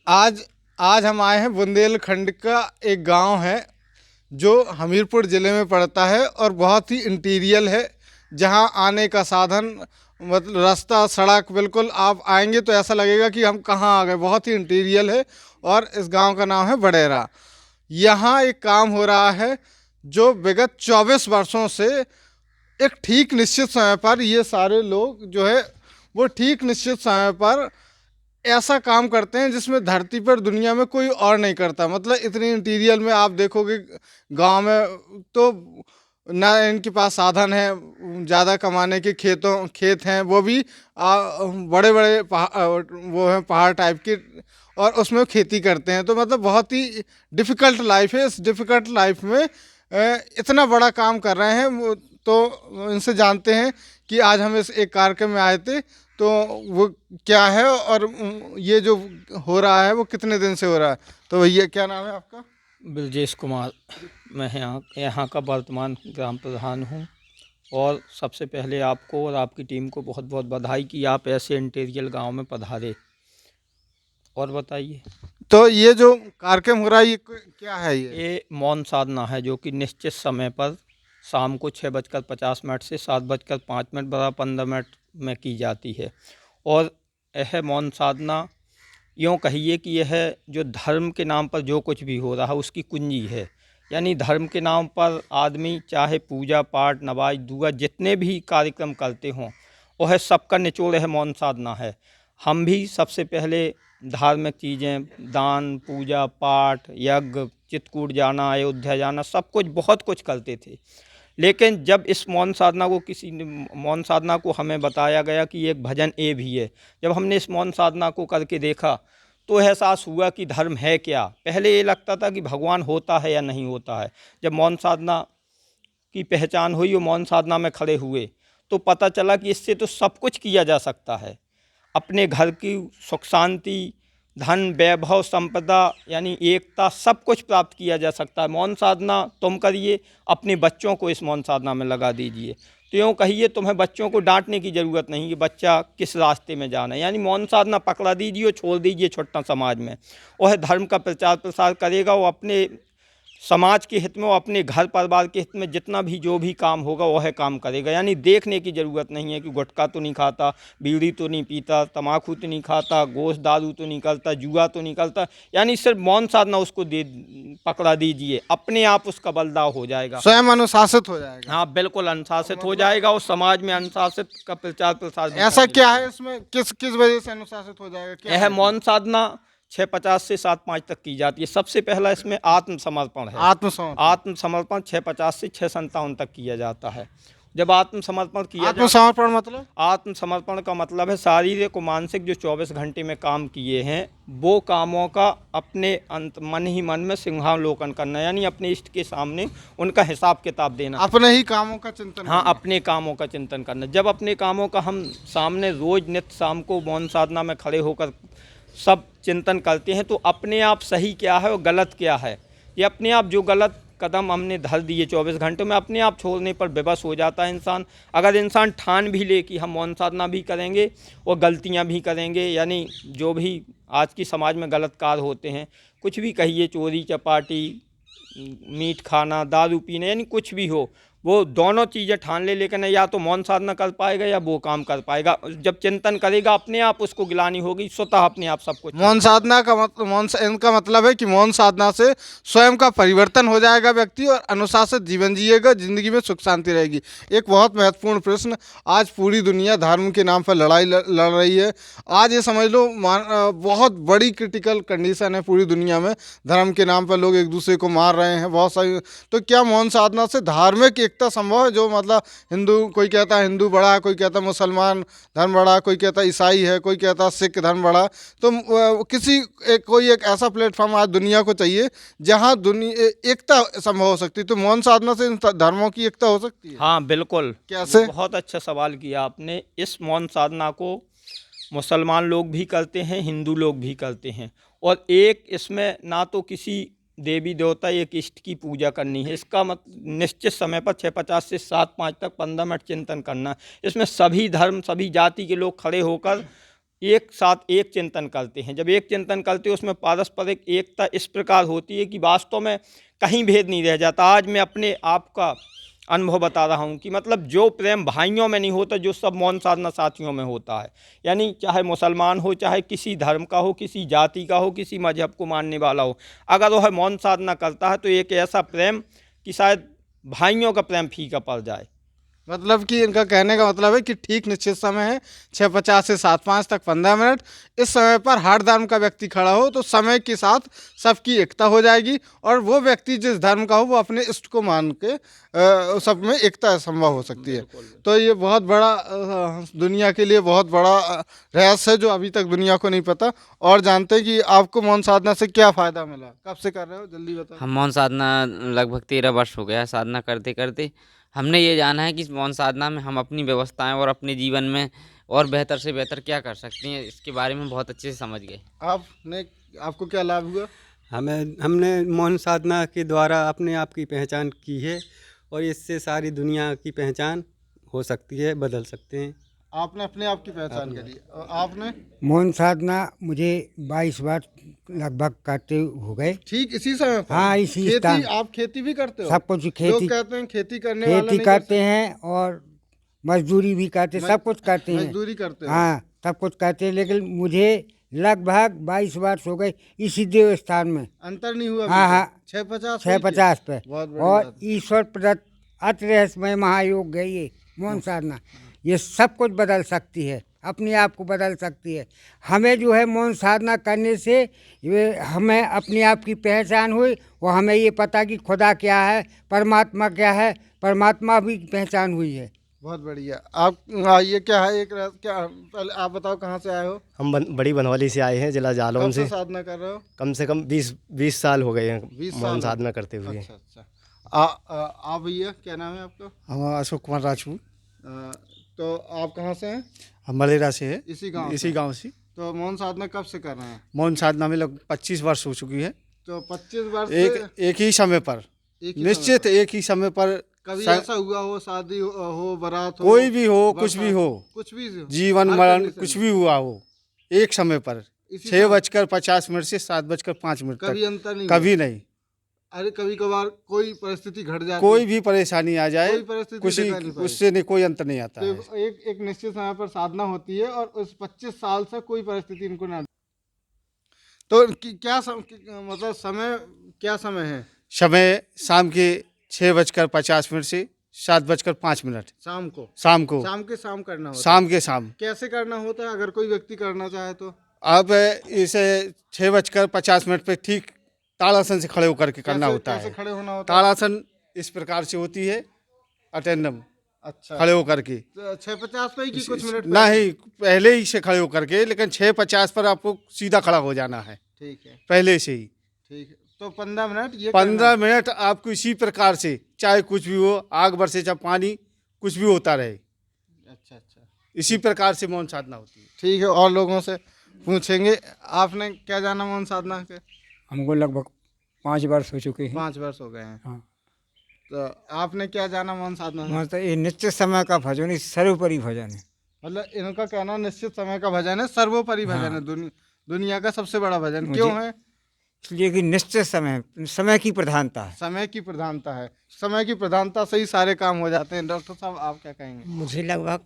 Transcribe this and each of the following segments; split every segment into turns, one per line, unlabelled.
आज आज हम आए हैं बुंदेलखंड का एक गांव है जो हमीरपुर ज़िले में पड़ता है और बहुत ही इंटीरियल है। जहां आने का साधन मतलब रास्ता सड़क बिल्कुल आप आएंगे तो ऐसा लगेगा कि हम कहाँ आ गए। बहुत ही इंटीरियल है और इस गांव का नाम है बडेरा। यहाँ एक काम हो रहा है जो विगत 24 वर्षों से एक ठीक निश्चित समय पर ये सारे लोग जो है वो ठीक निश्चित समय पर ऐसा काम करते हैं जिसमें धरती पर दुनिया में कोई और नहीं करता। मतलब इतनी इंटीरियल में आप देखोगे गांव में तो ना इनके पास साधन है ज़्यादा कमाने के, खेत हैं वो भी बड़े बड़े वो हैं पहाड़ टाइप के, और उसमें खेती करते हैं। तो मतलब बहुत ही डिफ़िकल्ट लाइफ है। इस डिफ़िकल्ट लाइफ में इतना बड़ा काम कर रहे हैं तो इनसे जानते हैं कि आज हम इस एक कार्यक्रम में आए थे तो वो क्या है और ये जो हो रहा है वो कितने दिन से हो रहा है। तो भैया क्या नाम है आपका?
ब्रजेश कुमार। मैं यहाँ का वर्तमान ग्राम प्रधान हूँ। और सबसे पहले आपको और आपकी टीम को बहुत बहुत बधाई कि आप ऐसे इंटीरियल गांव में पधारे। और बताइए।
तो ये जो कार्यक्रम हो रहा है ये क्या है?
ये मौन साधना है जो कि निश्चित समय पर शाम को 6:50 से 7:05 बराबर 15 मिनट में की जाती है। और यह मौन साधना यूँ कहिए कि यह जो धर्म के नाम पर जो कुछ भी हो रहा है उसकी कुंजी है। यानी धर्म के नाम पर आदमी चाहे पूजा पाठ नमाज दुआ जितने भी कार्यक्रम करते हों वह सबका निचोड़ है मौन साधना है। हम भी सबसे पहले धार्मिक चीज़ें दान पूजा पाठ यज्ञ चित्रकूट जाना अयोध्या जाना सब कुछ बहुत कुछ करते थे। लेकिन जब इस मौन साधना को हमें बताया गया कि एक भजन ए भी है, जब हमने इस मौन साधना को करके देखा तो एहसास हुआ कि धर्म है क्या। पहले ये लगता था कि भगवान होता है या नहीं होता है। जब मौन साधना की पहचान हुई और मौन साधना में खड़े हुए तो पता चला कि इससे तो सब कुछ किया जा सकता है। अपने घर की सुख शांति धन वैभव संपदा यानी एकता सब कुछ प्राप्त किया जा सकता है। मौन साधना तुम करिए, अपने बच्चों को इस मौन साधना में लगा दीजिए। तो यूँ कहिए तुम्हें बच्चों को डांटने की ज़रूरत नहीं कि बच्चा किस रास्ते में जाना है। यानी मौन साधना पकड़ा दीजिए और छोड़ दीजिए छोटा समाज में। वह धर्म का प्रचार प्रसार करेगा, वो अपने समाज के हित में वो अपने घर परिवार के हित में जितना भी जो भी काम होगा वह काम करेगा। यानी देखने की ज़रूरत नहीं है कि गुटखा तो नहीं खाता, बीड़ी तो नहीं पीता, तम्बाकू तो नहीं खाता, गोश्त दारू तो नहीं करता, जुआ तो नहीं करता। यानी सिर्फ मौन साधना उसको दे पकड़ा दीजिए, अपने आप उसका बदलाव हो जाएगा,
स्वयं अनुशासित हो जाएगा।
हाँ बिल्कुल अनुशासित हो जाएगा और समाज में अनुशासित का प्रचार प्रसार भी
ऐसा
करने
क्या
लगेगा।
है इसमें, किस किस वजह से अनुशासित हो जाएगा? क्या
यह
है
मौन साधना 6:50 से 7:05 तक की जाती है। सबसे पहला इसमें आत्मसमर्पण है।
आत्मसमर्पण?
आत्मसमर्पण 6:50 से 6:57 तक किया जाता है। जब आत्मसमर्पण किया जाता
आत्मसमर्पण मतलब?
आत्मसमर्पण का मतलब है शारीरिक और मानसिक जो 24 घंटे में काम किए हैं वो कामों का अपने अंत मन ही मन में सिंहावलोकन करना, यानी अपने इष्ट के सामने उनका हिसाब किताब देना।
अपने ही कामों का चिंतन
हाँ
करना।
अपने कामों का चिंतन करना। जब अपने कामों का हम सामने रोज नित्य शाम को मौन साधना में खड़े होकर सब चिंतन करते हैं तो अपने आप सही क्या है और गलत क्या है, ये अपने आप जो गलत कदम हमने धर दिए 24 घंटों में अपने आप छोड़ने पर विवश हो जाता है इंसान। अगर इंसान ठान भी ले कि हम मौन साधना भी करेंगे और गलतियां भी करेंगे, यानी जो भी आज की समाज में गलत कार्य होते हैं कुछ भी कहिए चोरी चपाटी मीट खाना दारू पीना यानी कुछ भी हो, वो दोनों चीज़ें ठान ले, लेकिन या तो मौन साधना कर पाएगा या वो काम कर पाएगा। जब चिंतन करेगा अपने आप उसको गिलानी होगी, स्वतः अपने आप सब कुछ।
मौन साधना का मतलब इनका मतलब है कि मौन साधना से स्वयं का परिवर्तन हो जाएगा व्यक्ति और अनुशासित जीवन जिएगा, जिंदगी में सुख शांति रहेगी। एक बहुत महत्वपूर्ण प्रश्न, आज पूरी दुनिया धर्म के नाम पर लड़ाई लड़ रही है। आज ये समझ लो बहुत बड़ी क्रिटिकल कंडीशन है पूरी दुनिया में। धर्म के नाम पर लोग एक दूसरे को मार रहे हैं बहुत सारी। तो क्या मौन साधना से धार्मिक एकता संभव है? जो मतलब हिंदू, कोई कहता है हिंदू बड़ा है, कोई कहता है मुसलमान धर्म बड़ा, कोई कहता है ईसाई है, कोई कहता है सिख धर्म बड़ा। तो कोई एक ऐसा प्लेटफॉर्म आज दुनिया को चाहिए जहां दुनिया एकता संभव हो सकती है। तो मौन साधना से इन धर्मों की एकता हो सकती है?
हाँ बिल्कुल।
कैसे?
बहुत अच्छा सवाल किया आपने। इस मौन साधना को मुसलमान लोग भी करते हैं, हिंदू लोग भी करते हैं। और एक इसमें ना तो किसी देवी देवता एक इष्ट की पूजा करनी है, इसका निश्चित समय पर 6:50 से 7:05 तक 15 मिनट चिंतन करना। इसमें सभी धर्म सभी जाति के लोग खड़े होकर एक साथ एक चिंतन करते हैं। जब एक चिंतन करते हैं उसमें पारस्परिक एकता इस प्रकार होती है कि वास्तव में कहीं भेद नहीं रह जाता। आज मैं अपने आप का अनुभव बता रहा हूँ कि मतलब जो प्रेम भाइयों में नहीं होता, जो सब मौन साधना साथियों में होता है। यानी चाहे मुसलमान हो, चाहे किसी धर्म का हो, किसी जाति का हो, किसी मजहब को मानने वाला हो, अगर वह मौन साधना करता है तो एक ऐसा प्रेम कि शायद भाइयों का प्रेम फीका पड़ जाए।
मतलब कि इनका कहने का मतलब है कि ठीक निश्चित समय है 6:50 से 7:05 तक 15 मिनट। इस समय पर हर धर्म का व्यक्ति खड़ा हो तो समय के साथ सबकी एकता हो जाएगी और वो व्यक्ति जिस धर्म का हो वो अपने इष्ट को मान के सब में एकता संभव हो सकती है। तो ये बहुत बड़ा दुनिया के लिए बहुत बड़ा रहस्य है जो अभी तक दुनिया को नहीं पता। और जानते हैं कि आपको मौन साधना से क्या फ़ायदा मिला, कब से कर रहे हो, जल्दी बताओ।
हम मौन साधना लगभग 13 वर्ष हो गया है साधना करते करते। हमने ये जाना है कि इस मौन साधना में हम अपनी व्यवस्थाएं और अपने जीवन में और बेहतर से बेहतर क्या कर सकते हैं, इसके बारे में बहुत अच्छे से समझ गए।
आपको क्या लाभ हुआ?
हमने मौन साधना के द्वारा अपने आप की पहचान की है और इससे सारी दुनिया की पहचान हो सकती है, बदल सकते हैं।
आपने अपने आप की पहचान करी और आपने?
मौन साधना मुझे 22 बार लगभग करते हो गए।
ठीक इसी समय पर?
हाँ, इसी
खेती,
स्थान।
आप खेती भी करते हो?
सब कुछ
लोग
खेती
कहते हैं खेती करने वाला
खेती
नहीं कर
करते हैं और मजदूरी भी करते, सब कुछ करते हैं।
मजदूरी करते हो?
हाँ, सब कुछ करते हैं, लेकिन मुझे लगभग 22 वर्ष हो गए इसी देव स्थान में।
अंतर नहीं हुआ?
हाँ हाँ,
6:50
6:50 पे।
बहुत बड़ी
और
बात।
ईश्वर प्रदत्त अति रहस्यमय महायोग है ये मौन साधना। ये सब कुछ बदल सकती है, अपने आप को बदल सकती है। हमें जो है मौन साधना करने से ये हमें अपने आप की पहचान हुई और हमें ये पता कि खुदा क्या है, परमात्मा क्या है, परमात्मा भी पहचान हुई है।
बहुत बढ़िया। आप ये क्या है, क्या पहले आप बताओ कहाँ से आए हो?
हम बड़ी बनवाली से आए हैं, जिला जालौन
कब से
से।
साधना कर रहे हो?
कम से कम 20 साल हो गए हैं
20 साल
मौन
हो
साधना
गए।
करते हुए।
अच्छा अच्छा। आप भैया क्या नाम है आपका?
हम अशोक कुमार राजपूत।
तो आप कहाँ से हैं?
हम मलेरा से है,
इसी गांव
इसी गांव से।
तो मौन साधना कब से कर रहे हैं?
मौन साधना में लगभग 25 वर्ष हो चुकी है।
तो 25 वर्ष
एक ही समय पर,
एक ही
निश्चित एक ही समय पर।
कभी
सा-
ऐसा हुआ हो, शादी हो, बारात हो,
कोई भी हो, कुछ भी हो,
कुछ भी हो,
जीवन
हर
मरण
condition
कुछ
में।
भी हुआ हो, एक समय पर
इसी
6:50 से 7:05
कभी
तक,
अंतर नहीं
कभी नहीं।
अरे कभी कभार कोई परिस्थिति घट जाती
कोई भी परेशानी आ जाए,
कोई परिस्थिति
कुछ
देखा नहीं पाई।
उससे नहीं, कोई अंतर नहीं आता है।
तो एक निश्चित समय पर साधना होती है और उस 25 साल से कोई परिस्थिति इनको ना। तो मतलब समय क्या समय है?
समय शाम के 6:50 से 7:05।
शाम को?
शाम को,
शाम करना होता है।
शाम के शाम।
कैसे करना होता है अगर कोई व्यक्ति करना चाहे तो?
अब इसे 6:50 पे ठीक ताड़ासन से खड़े होकर के करना होता
कैसे
है।
खड़े होना होता है?
ताड़ासन इस प्रकार से होती है, अटेंडम,
अच्छा।
खड़े होकर के।
6:50 पे ही कि कुछ मिनट
नहीं, पहले ही से खड़े होकर के, लेकिन 6:50 पर आपको सीधा खड़ा हो जाना है,
ठीक है,
पहले से ही।
ठीक है। तो 15 मिनट ये
15 मिनट आपको इसी प्रकार से, चाहे कुछ भी हो, आग बरसे चाहे पानी, कुछ भी होता रहे,
अच्छा अच्छा,
इसी प्रकार से मौन साधना होती है।
ठीक है। और लोगों से पूछेंगे, आपने क्या जाना मौन साधना के?
हमको लगभग 5 वर्ष हो चुके हैं।
5 वर्ष हो गए हैं।
हाँ।
तो आपने क्या जाना मौन साधना से?
मतलब ये निश्चित समय का भजन है, सर्वोपरि भजन है।
मतलब इनका कहना निश्चित समय का भजन है, सर्वोपरि भजन है, दुनिया का सबसे बड़ा भजन।
मुझे-
क्यों है?
इसलिए कि निश्चित समय की प्रधानता है।
समय की प्रधानता है, समय की प्रधानता से ही सारे काम हो जाते हैं। डॉक्टर साहब आप क्या कहेंगे?
मुझे लगभग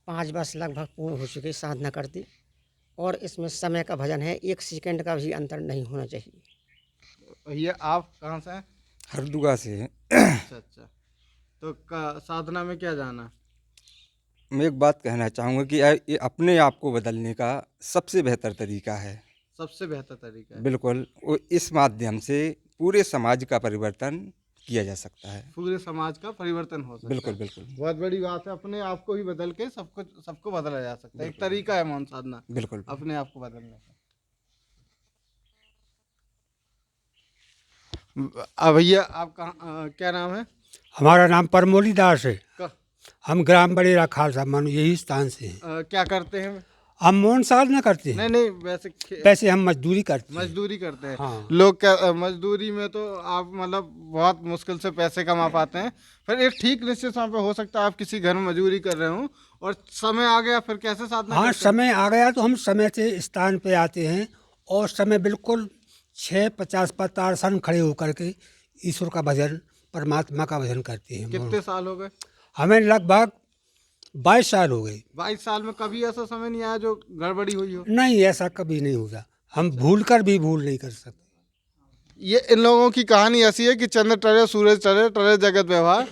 5 वर्ष लगभग पूर्ण हो चुके साधना करते, और इसमें समय का भजन है, 1 सेकंड का भी अंतर नहीं होना चाहिए।
भैया आप कहाँ से हैं?
हरदुआ से है।
अच्छा अच्छा। तो साधना में क्या जाना?
मैं एक बात कहना चाहूँगा कि ये अपने आप को बदलने का सबसे बेहतर तरीका है।
सबसे बेहतर तरीका है।
बिल्कुल, वो इस माध्यम से पूरे समाज का परिवर्तन किया जा सकता है।
पूरे समाज का परिवर्तन हो सकता है।
बिल्कुल बिल्कुल
बहुत बड़ी बात है। अपने आप को ही बदल के सबको बदला जा सकता है। एक तरीका है मौन साधना,
बिल्कुल।
अपने आप को बदलने का। भैया आप कहाँ, क्या नाम है?
हमारा नाम परमोली दास है।
क-
हम ग्राम बड़ेरा खालसा मानो यही स्थान से हैं।
क्या करते हैं?
हम मौन साधना करते हैं।
नहीं नहीं,
वैसे हम मजदूरी करते हैं।
मजदूरी करते हैं।
हाँ।
लोग क्या मजदूरी में तो आप मतलब बहुत मुश्किल से पैसे कमा पाते हैं। फिर एक ठीक निश्चित समय पे हो सकता है आप किसी घर में मजदूरी कर रहे हो और समय आ गया फिर कैसे साधना
हाँ,
करते हैं?
समय आ गया तो हम समय से स्थान पे आते हैं और समय बिल्कुल 6:50 पर तारसन खड़े होकर के ईश्वर का भजन, परमात्मा का भजन करते हैं।
कितने साल हो गए?
हमें लगभग 22 साल हो गए।
22 साल में कभी ऐसा समय नहीं आया जो गड़बड़ी हुई हो?
नहीं, ऐसा कभी नहीं होगा। हम भूल कर भी भूल नहीं कर सकते।
ये इन लोगों की कहानी ऐसी है कि चंद्र टरे सूरज टरे टरे जगत व्यवहार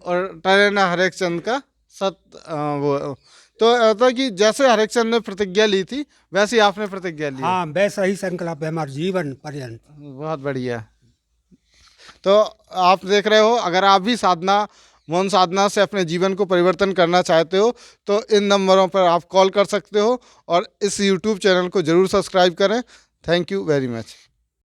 और टरे न हरेक चंद का वो तो ऐसा कि जैसे हरेक चंद ने प्रतिज्ञा ली थी वैसे ही आपने प्रतिज्ञा ली है।
हाँ, वैसा ही संकल्प है हमारे जीवन पर्यंत।
बहुत बढ़िया। तो आप देख रहे हो, अगर आप भी साधना मौन साधना से अपने जीवन को परिवर्तन करना चाहते हो तो इन नंबरों पर आप कॉल कर सकते हो और इस YouTube चैनल को ज़रूर सब्सक्राइब करें। Thank you very much.